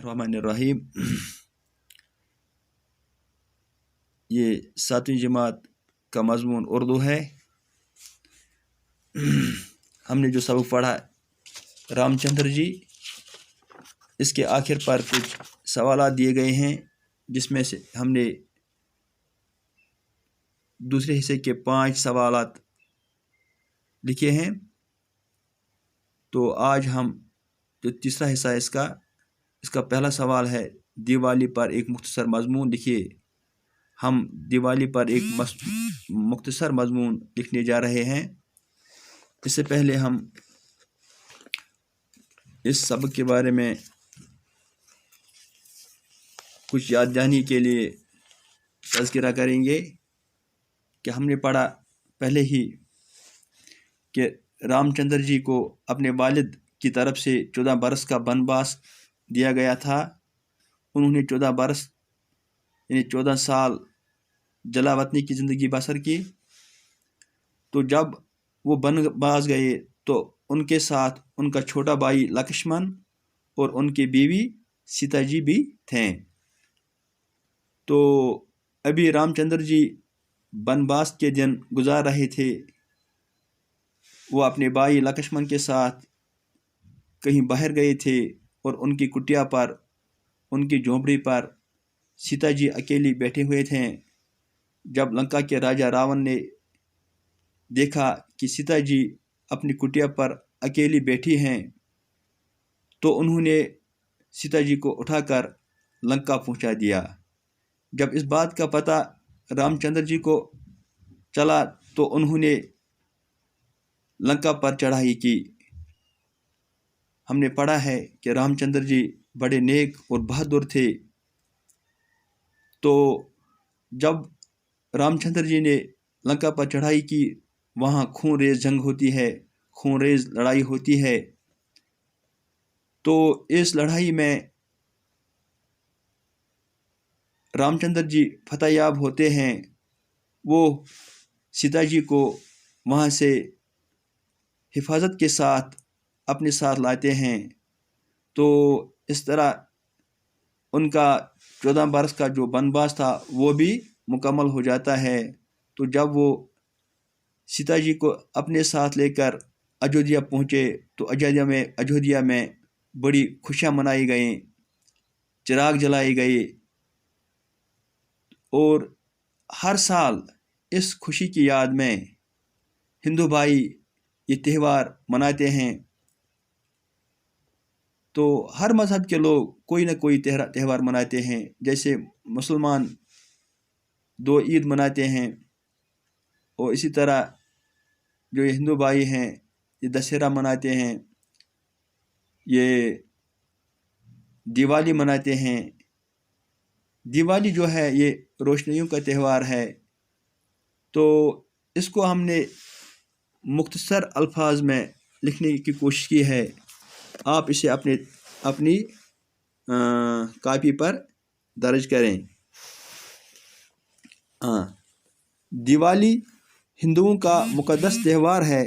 बिस्मिल्लाहिर्रहमानिर्रहीम। ये 7वीं जमात का मज़मून उर्दू है। हमने जो सबक पढ़ा रामचंद्र जी, इसके आखिर पर कुछ सवालात दिए गए हैं, जिसमें से हमने दूसरे हिस्से के 5 सवालात लिखे हैं। तो आज हम जो तीसरा हिस्सा है इसका पहला सवाल है, दिवाली पर एक मुख्तसर मज़मून लिखिए। हम दिवाली पर एक मुख्तसर मज़मून लिखने जा रहे हैं। इससे पहले हम इस सबक के बारे में कुछ याद दहानी के लिए तज़किरा करेंगे कि हमने पढ़ा पहले ही कि रामचंद्र जी को अपने वालिद की तरफ से 14 बरस का वनवास दिया गया था। उन्होंने 14 बरस यानी 14 साल जलावतनी की ज़िंदगी बसर की। तो जब वो वनवास गए तो उनके साथ उनका छोटा भाई लक्ष्मण और उनकी बीवी सीता जी भी थे। तो अभी रामचंद्र जी वनवास के दिन गुजार रहे थे। वो अपने भाई लक्ष्मण के साथ कहीं बाहर गए थे और उनकी कुटिया पर, उनकी झोंपड़ी पर सीता जी अकेली बैठे हुए थे। जब लंका के राजा रावण ने देखा कि सीता जी अपनी कुटिया पर अकेली बैठी हैं, तो उन्होंने सीता जी को उठाकर लंका पहुंचा दिया। जब इस बात का पता रामचंद्र जी को चला तो उन्होंने लंका पर चढ़ाई की। हमने पढ़ा है कि रामचंद्र जी बड़े नेक और बहादुर थे। तो जब रामचंद्र जी ने लंका पर चढ़ाई की, वहाँ खून रेज़ जंग होती है, खून रेज़ लड़ाई होती है। तो इस लड़ाई में रामचंद्र जी फतेहयाब होते हैं। वो सीता जी को वहाँ से हिफाजत के साथ अपने साथ लाते हैं। तो इस तरह उनका 14 बरस का जो वनवास था वो भी मुकम्मल हो जाता है। तो जब वो सीता जी को अपने साथ लेकर अयोध्या पहुँचे तो अयोध्या में बड़ी खुशियाँ मनाई गई, चिराग जलाए गए और हर साल इस खुशी की याद में हिंदू भाई ये त्यौहार मनाते हैं। तो हर मज़हब के लोग कोई ना कोई त्यौहार मनाते हैं। जैसे मुसलमान 2 ईद मनाते हैं और इसी तरह जो ये हिंदू भाई हैं ये दशहरा मनाते हैं, ये दिवाली मनाते हैं। दिवाली जो है ये रोशनियों का त्यौहार है। तो इसको हमने मुख्तसर अल्फाज में लिखने की कोशिश की है। आप इसे अपनी कॉपी पर दर्ज करें। दिवाली हिंदुओं का मुक़द्दस त्यौहार है।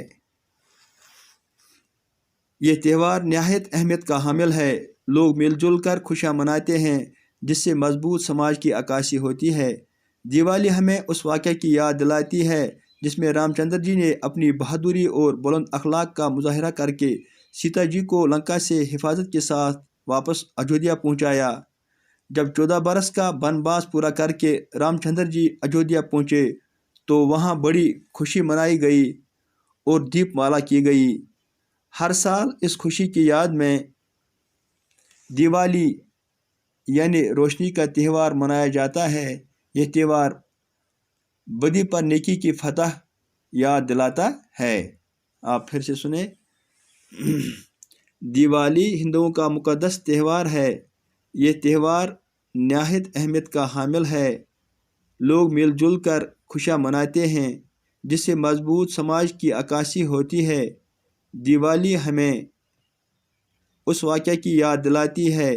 ये त्यौहार निहायत अहमियत का हामिल है। लोग मिलजुल कर खुशियाँ मनाते हैं, जिससे मजबूत समाज की अक्कासी होती है। दिवाली हमें उस वाक़े की याद दिलाती है जिसमें रामचंद्र जी ने अपनी बहादुरी और बुलंद अखलाक का मुजाहरा करके सीता जी को लंका से हिफाजत के साथ वापस अयोध्या पहुंचाया। जब 14 बरस का वनवास पूरा करके रामचंद्र जी अयोध्या पहुंचे तो वहां बड़ी खुशी मनाई गई और दीपमाला की गई। हर साल इस खुशी की याद में दिवाली यानी रोशनी का त्यौहार मनाया जाता है। यह त्यौहार बदी पर नेकी की फतह याद दिलाता है। आप फिर से सुने। दिवाली हिंदुओं का मुक़द्दस त्यौहार है। यह त्यौहार निहायत अहमियत का हामिल है। लोग मिलजुल कर खुशियाँ मनाते हैं, जिससे मजबूत समाज की अक्कासी होती है। दिवाली हमें उस वाक़े की याद दिलाती है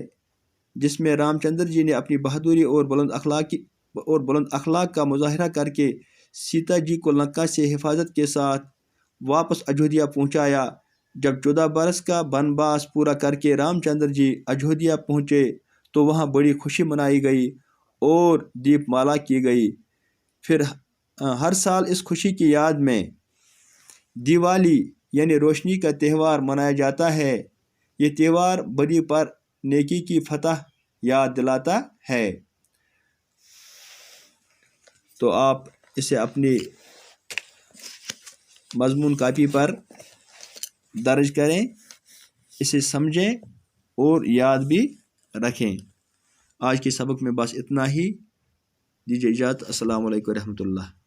जिसमें रामचंद्र जी ने अपनी बहादुरी और बुलंद अखलाक का मुजाहरा करके सीता जी को लंका से हिफाजत के साथ वापस अयोध्या पहुंचाया। जब 14 बरस का वनवास पूरा करके रामचंद्र जी अयोध्या पहुंचे تو وہاں بڑی خوشی منائی گئی اور دیپ مالا کی گئی۔ پھر ہر سال اس خوشی کی یاد میں دیوالی یعنی روشنی کا تہوار منایا جاتا ہے۔ یہ تہوار بدی پر نیکی کی فتح یاد دلاتا ہے۔ تو آپ اسے اپنی مضمون کاپی پر درج کریں، اسے سمجھیں اور یاد بھی رکھیں۔ آج کے سبق میں بس اتنا ہی، دیجیے اجازت۔ السلام علیکم ورحمۃ اللہ۔